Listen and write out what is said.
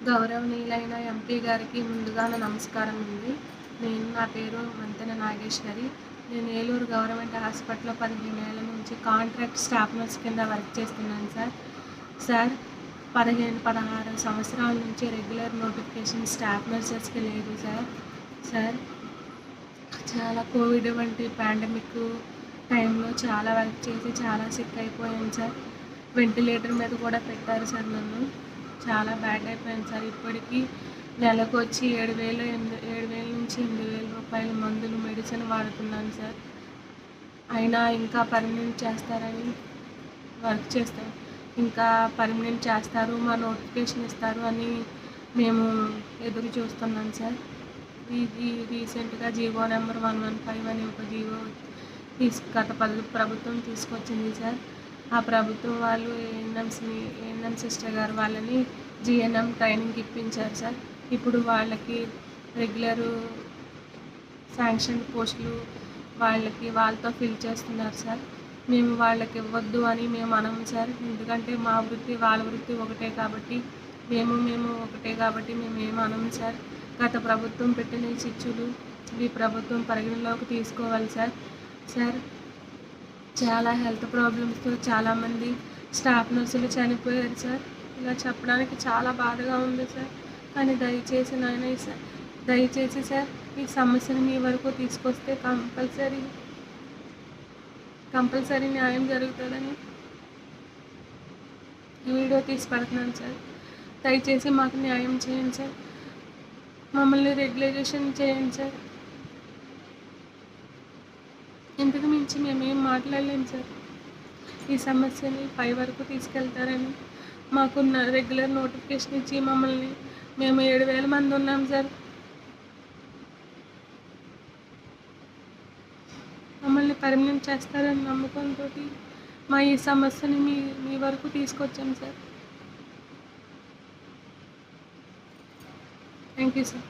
గౌరవనీయులైన ఎంపీ గారికి ముందుగా నా నమస్కారం అండి. నా పేరు మంతెన నాగేశ్వరి. నేను ఏలూరు గవర్నమెంట్ హాస్పిటల్‌లో 15 ఏళ్ల నుంచి కాంట్రాక్ట్ స్టాఫ్ నర్స్ కింద వర్క్ చేస్తున్నాను సార్. సార్ 15, 16 సంవత్సరాల నుంచి రెగ్యులర్ నోటిఫికేషన్ స్టాఫ్ నర్సెస్‌కి లేదు సార్. సార్ చాలా కోవిడ్ వంటి పాండమిక్ టైంలో చాలా వర్క్ చేసి చాలా సిక్ అయిపోయాను సార్. వెంటిలేటర్ మీద కూడా పెట్టారు సార్ నన్ను. చాలా బ్యాడ్ అయిపోయాను సార్. ఇప్పటికీ నెలకు వచ్చి 7,000 నుంచి 8,000 రూపాయల మందులు మెడిసిన్ వాడుతున్నాను సార్. అయినా ఇంకా పర్మనెంట్ చేస్తారని వర్క్ చేస్తాం, ఇంకా పర్మనెంట్ చేస్తారు, మా నోటిఫికేషన్ ఇస్తారు అని మేము ఎదురు చూస్తున్నాం సార్. ఇది రీసెంట్గా జీవో నెంబర్ 115 అని ఒక జీవో గత ప్రభుత్వం తీసుకొచ్చింది సార్. ఆ ప్రభుత్వం వాళ్ళు ఏఎన్ఎం సిస్టర్ గారు వాళ్ళని జిఎన్ఎం ట్రైనింగ్ ఇప్పించారు సార్. ఇప్పుడు వాళ్ళకి రెగ్యులరు శాంక్షన్ పోస్టులు వాళ్ళతో ఫిల్ చేస్తున్నారు సార్. మేము వాళ్ళకి ఇవ్వద్దు అని మేము అనము సార్. ఎందుకంటే మా వృత్తి వాళ్ళ వృత్తి ఒకటే కాబట్టి మేము ఒకటే కాబట్టి మేము ఏమి అనము సార్. గత ప్రభుత్వం పెట్టిన ఈ చిచ్చులు ఈ ప్రభుత్వం పరిగణలోకి తీసుకోవాలి సార్. సార్ చాలా హెల్త్ ప్రాబ్లమ్స్తో చాలామంది స్టాఫ్ నర్సులు చనిపోయారు సార్. ఇలా చెప్పడానికి చాలా బాధగా ఉంది సార్. కానీ దయచేసి సార్ ఈ సమస్యను మీ వరకు తీసుకొస్తే కంపల్సరీ న్యాయం జరుగుతుందని ఈ వీడియో తీసి పెడుతున్నాను సార్. దయచేసి మాకు న్యాయం చేయండి సార్. మమ్మల్ని రెగ్యులైజేషన్ చేయండి సార్. ఇంతకు మించి మేమేం మాట్లాడలేము సార్. ఈ సమస్యని పై వరకు తీసుకెళ్తారని మాకున్న రెగ్యులర్ నోటిఫికేషన్ ఇచ్చి మేము 7,000 మంది ఉన్నాం సార్. మమ్మల్ని పర్మనెంట్ చేస్తారని నమ్మకంతో మా ఈ సమస్యని మీ వరకు తీసుకొచ్చాం సార్. Thank you sir.